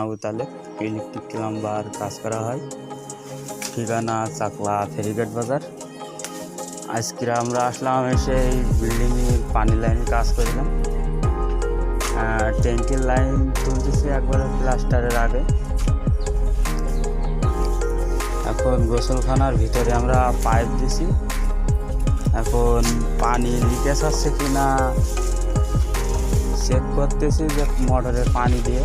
Abu Taleb electric plumber কাজ করা হয়। ঠিকানা চাকলা ফেরিঘাট বাজার। আজকে আমরা আসলাম এসে এই বিল্ডিংয়ের পানি লাইনের কাজ করলাম। ট্যাঙ্কির লাইন তুলতেছি একবারে প্লাস্টারের আগে। এখন গোসলখানার ভিতরে আমরা পাইপ দিছি। এখন পানি লিকেজ হচ্ছে কিনা চেক করতেছি যে মোটরের পানি দিয়ে।